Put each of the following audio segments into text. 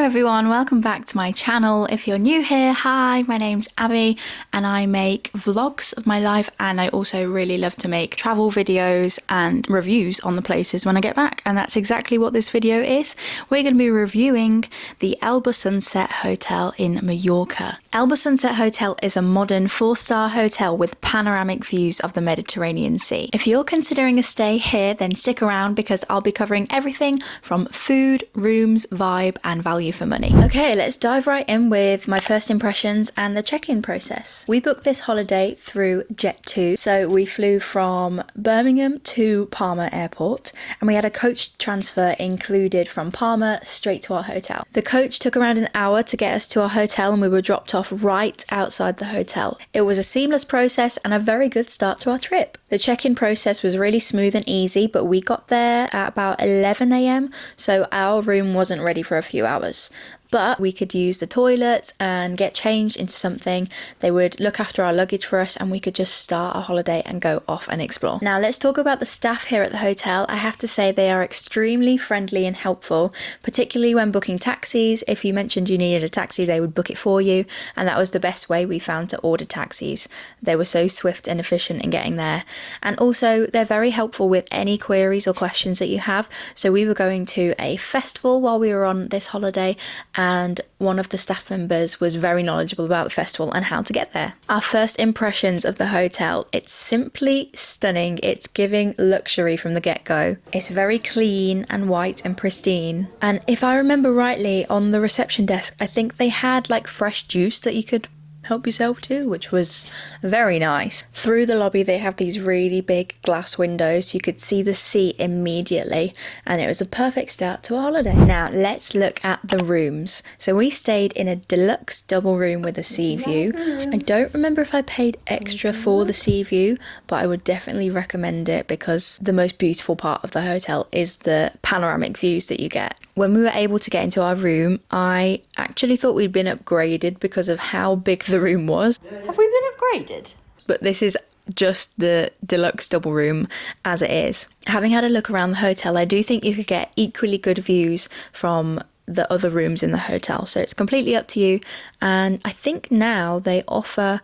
Hello everyone, welcome back to my channel. If you're new here, hi, my name's Abby and I make vlogs of my life, and I also really love to make travel videos and reviews on the places when I get back, and that's exactly what this video is. We're going to be reviewing the Elba Sunset Hotel in Mallorca. Elba Sunset Hotel is a modern 4-star hotel with panoramic views of the Mediterranean Sea. If you're considering a stay here, then stick around because I'll be covering everything from food, rooms, vibe and value for money. Okay, let's dive right in with my first impressions and the check-in process. We booked this holiday through Jet2, so we flew from Birmingham to Palma Airport and we had a coach transfer included from Palma straight to our hotel. The coach took around an hour to get us to our hotel and we were dropped off right outside the hotel. It was a seamless process and a very good start to our trip. The check-in process was really smooth and easy, but we got there at about 11 AM, so our room wasn't ready for a few hours. But we could use the toilets and get changed into something. They would look after our luggage for us and we could just start our holiday and go off and explore. Now let's talk about the staff here at the hotel. I have to say they are extremely friendly and helpful, particularly when booking taxis. If you mentioned you needed a taxi, they would book it for you, and that was the best way we found to order taxis. They were so swift and efficient in getting there. And also they're very helpful with any queries or questions that you have. So we were going to a festival while we were on this holiday, and one of the staff members was very knowledgeable about the festival and how to get there. Our first impressions of the hotel: it's simply stunning. It's giving luxury from the get-go. It's very clean and white and pristine. And if I remember rightly, on the reception desk, I think they had like fresh juice that you could help yourself to, which was very nice. Through the lobby they have these really big glass windows so you could see the sea immediately, and it was a perfect start to a holiday. Now let's look at the rooms. So we stayed in a deluxe double room with a sea view. I don't remember if I paid extra for the sea view, but I would definitely recommend it because the most beautiful part of the hotel is the panoramic views that you get. When we were able to get into our room, I actually thought we'd been upgraded because of how big the room was. Have we been upgraded? But this is just the deluxe double room as it is. Having had a look around the hotel, I do think you could get equally good views from the other rooms in the hotel. So it's completely up to you. And I think now they offer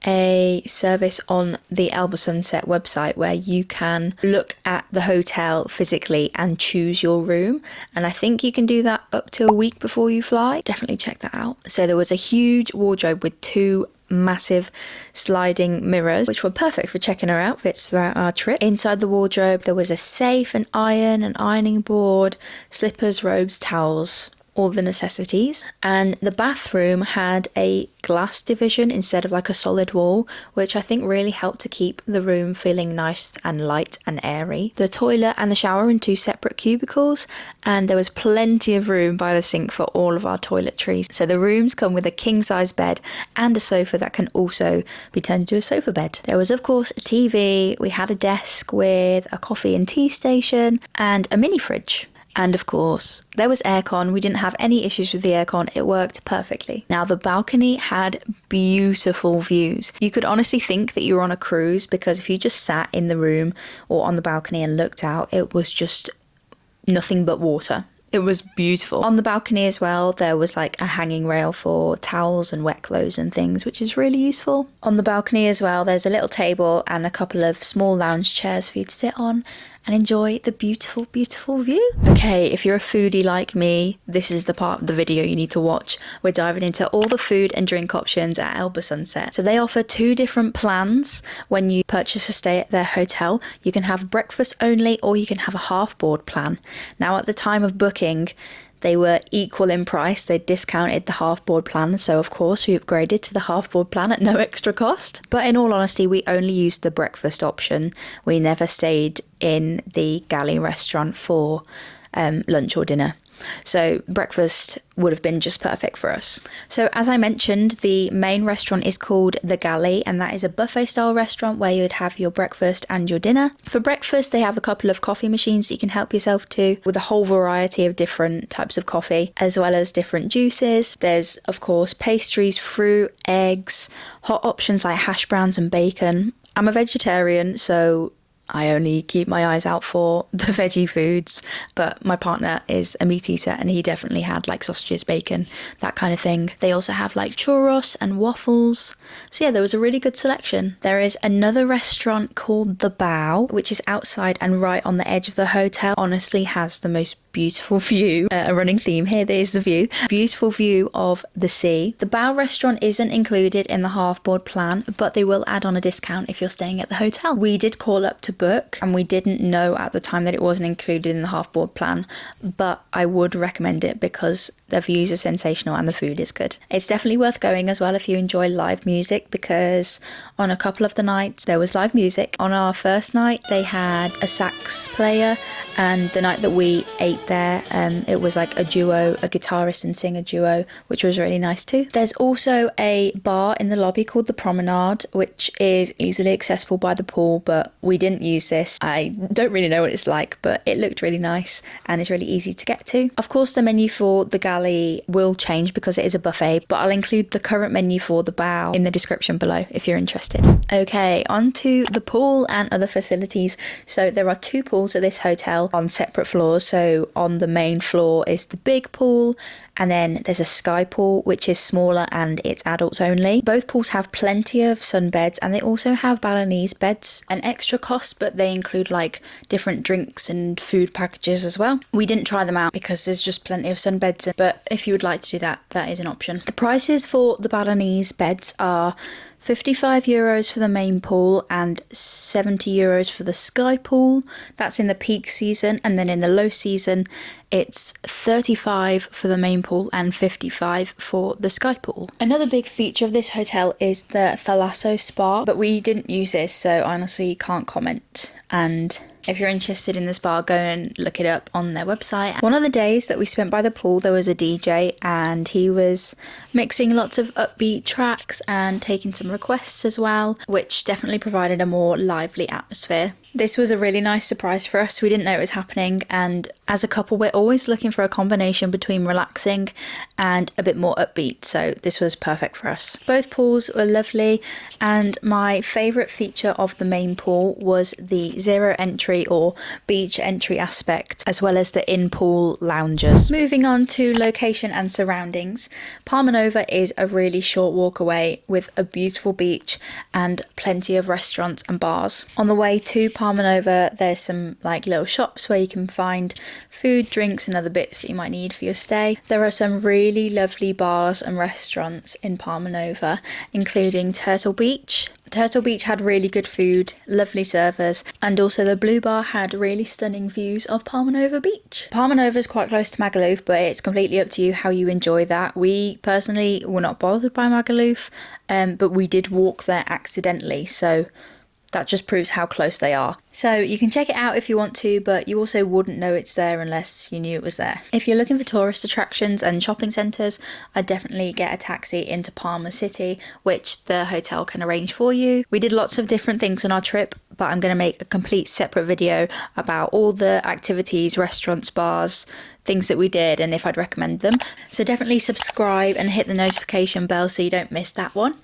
a service on the Elba Sunset website where you can look at the hotel physically and choose your room, and I think you can do that up to a week before you fly. Definitely check that out. So there was a huge wardrobe with 2 massive sliding mirrors which were perfect for checking our outfits throughout our trip. Inside the wardrobe there was a safe, an iron, an ironing board, slippers, robes, towels, all the necessities. And the bathroom had a glass division instead of like a solid wall, which I think really helped to keep the room feeling nice and light and airy. The toilet and the shower in 2 separate cubicles, and there was plenty of room by the sink for all of our toiletries. So the rooms come with a king-size bed and a sofa that can also be turned into a sofa bed. There was of course a TV, we had a desk with a coffee and tea station and a mini fridge. And of course, there was aircon. We didn't have any issues with the aircon. It worked perfectly. Now, the balcony had beautiful views. You could honestly think that you were on a cruise because if you just sat in the room or on the balcony and looked out, it was just nothing but water. It was beautiful. On the balcony as well, there was like a hanging rail for towels and wet clothes and things, which is really useful. On the balcony as well, there's a little table and a couple of small lounge chairs for you to sit on and enjoy the beautiful, beautiful view. Okay, if you're a foodie like me, this is the part of the video you need to watch. We're diving into all the food and drink options at Elba Sunset. So they offer 2 different plans when you purchase a stay at their hotel. You can have breakfast only or you can have a half board plan. Now at the time of booking, they were equal in price. They discounted the half board plan, so of course we upgraded to the half board plan at no extra cost. But in all honesty, we only used the breakfast option. We never stayed in the galley restaurant for lunch or dinner. So breakfast would have been just perfect for us. So as I mentioned, the main restaurant is called The Galley, and that is a buffet style restaurant where you would have your breakfast and your dinner. For breakfast, they have a couple of coffee machines that you can help yourself to with a whole variety of different types of coffee, as well as different juices. There's of course pastries, fruit, eggs, hot options like hash browns and bacon. I'm a vegetarian, so I only keep my eyes out for the veggie foods, but my partner is a meat eater and he definitely had like sausages, bacon, that kind of thing. They also have like churros and waffles. So yeah, there was a really good selection. There is another restaurant called The Bow, which is outside and right on the edge of the hotel. Honestly has the most beautiful view, a running theme here, there's the view, beautiful view of the sea. The Bow restaurant isn't included in the half board plan, but they will add on a discount if you're staying at the hotel. We did call up to book and we didn't know at the time that it wasn't included in the half board plan, but I would recommend it because the views are sensational and the food is good. It's definitely worth going as well if you enjoy live music, because on a couple of the nights there was live music. On our first night they had a sax player, and the night that we ate there, it was like a duo, a guitarist and singer duo, which was really nice too. There's also a bar in the lobby called the Promenade, which is easily accessible by the pool, but we didn't use this. I don't really know what it's like, but it looked really nice and it's really easy to get to. Of course, the menu for the galley will change because it is a buffet, but I'll include the current menu for the Bow in the description below if you're interested. Okay, on to the pool and other facilities. So there are 2 pools at this hotel on separate floors. So on the main floor is the big pool, and then there's a sky pool which is smaller and it's adults only. Both pools have plenty of sunbeds and they also have Balinese beds. An extra cost, but they include like different drinks and food packages as well. We didn't try them out because there's just plenty of sunbeds, but if you would like to do that, that is an option. The prices for the Balinese beds are €55 for the main pool and €70 for the sky pool. That's in the peak season, and then in the low season it's 35 for the main pool and 55 for the sky pool. Another big feature of this hotel is the Thalasso spa, but we didn't use this, so honestly can't comment. And if you're interested in the spa, go and look it up on their website. One of the days that we spent by the pool, there was a DJ and he was mixing lots of upbeat tracks and taking some requests as well, which definitely provided a more lively atmosphere. This was a really nice surprise for us. We didn't know it was happening, and as a couple we're always looking for a combination between relaxing and a bit more upbeat, so this was perfect for us. Both pools were lovely, and my favourite feature of the main pool was the zero entry or beach entry aspect, as well as the in-pool loungers. Moving on to location and surroundings, Palma Nova is a really short walk away with a beautiful beach and plenty of restaurants and bars. On the way to Palma Nova, there's some like little shops where you can find food, drinks and other bits that you might need for your stay. There are some really lovely bars and restaurants in Palma Nova, including Turtle Beach. Turtle Beach had really good food, lovely servers, and also the Blue Bar had really stunning views of Palma Nova Beach. Palma Nova is quite close to Magaluf, but it's completely up to you how you enjoy that. We personally were not bothered by Magaluf, but we did walk there accidentally, so that just proves how close they are. So you can check it out if you want to, but you also wouldn't know it's there unless you knew it was there. If you're looking for tourist attractions and shopping centres, I'd definitely get a taxi into Palma City, which the hotel can arrange for you. We did lots of different things on our trip, but I'm going to make a complete separate video about all the activities, restaurants, bars, things that we did and if I'd recommend them. So definitely subscribe and hit the notification bell so you don't miss that one.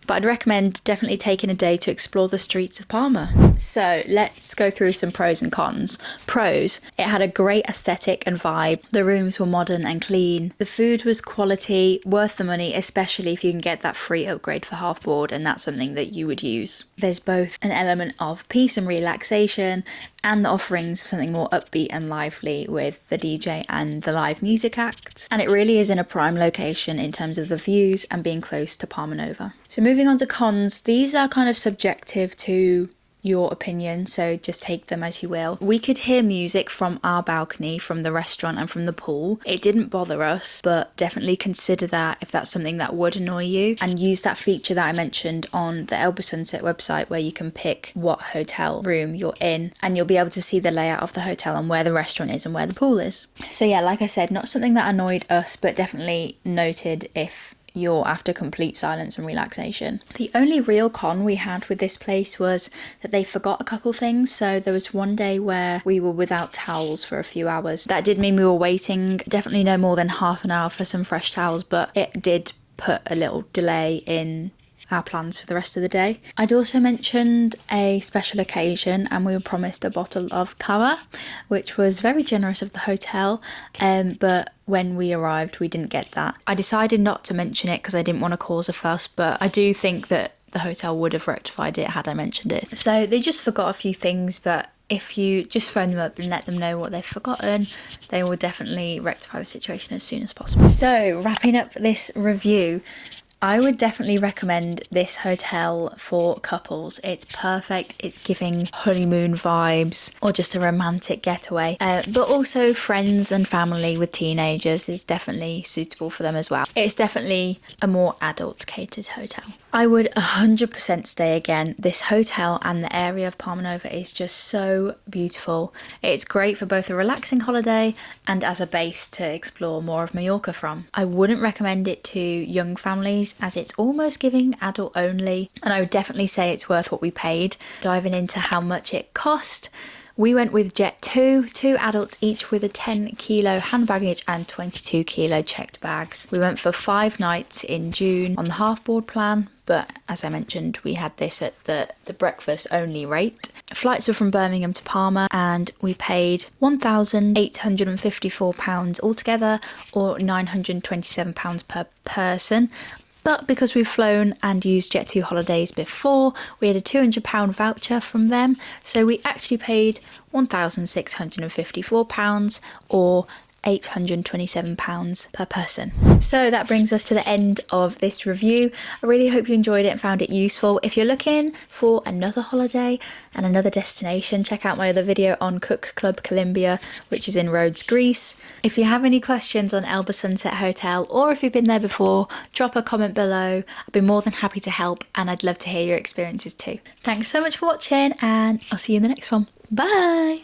But I'd recommend definitely taking a day to explore the streets of Palma. So let's go through some pros and cons. Pros: it had a great aesthetic and vibe. The rooms were modern and clean. The food was quality, worth the money, especially if you can get that free upgrade for half board, and that's something that you would use. There's both an element of peace and relaxation and the offerings of something more upbeat and lively with the DJ and the live music acts. And it really is in a prime location in terms of the views and being close to Palma Nova. So moving on to cons, these are kind of subjective to your opinion, so just take them as you will. We could hear music from our balcony, from the restaurant and from the pool. It didn't bother us, but definitely consider that if that's something that would annoy you, and use that feature that I mentioned on the Elba Sunset website where you can pick what hotel room you're in and you'll be able to see the layout of the hotel and where the restaurant is and where the pool is. So yeah, like I said, not something that annoyed us, but definitely noted if you're after complete silence and relaxation. The only real con we had with this place was that they forgot a couple things. So there was one day where we were without towels for a few hours. That did mean we were waiting definitely no more than half an hour for some fresh towels, but it did put a little delay in our plans for the rest of the day. I'd also mentioned a special occasion, and we were promised a bottle of cava, which was very generous of the hotel, but when we arrived we didn't get that. I decided not to mention it because I didn't want to cause a fuss, but I do think that the hotel would have rectified it had I mentioned it. So they just forgot a few things, but if you just phone them up and let them know what they've forgotten, they will definitely rectify the situation as soon as possible. So wrapping up this review, I would definitely recommend this hotel for couples. It's perfect. It's giving honeymoon vibes or just a romantic getaway. But also friends and family with teenagers is definitely suitable for them as well. It's definitely a more adult catered hotel. I would 100% stay again. This hotel and the area of Palma Nova is just so beautiful. It's great for both a relaxing holiday and as a base to explore more of Mallorca from. I wouldn't recommend it to young families as it's almost giving adult only, and I would definitely say it's worth what we paid. Diving into how much it cost, we went with Jet2, 2 adults each with a 10 kilo hand baggage and 22 kilo checked bags. We went for 5 nights in June on the half board plan, but as I mentioned, we had this at the breakfast only rate. Flights were from Birmingham to Palma, and we paid £1,854 altogether, or £927 per person. But because we've flown and used Jet2 holidays before, we had a £200 voucher from them. So we actually paid £1,654 or £827 per person. So that brings us to the end of this review. I really hope you enjoyed it and found it useful. If you're looking for another holiday and another destination, check out my other video on Cook's Club Columbia, which is in Rhodes, Greece. If you have any questions on Elba Sunset Hotel, or if you've been there before, drop a comment below. I'd be more than happy to help, and I'd love to hear your experiences too. Thanks so much for watching, and I'll see you in the next one. Bye!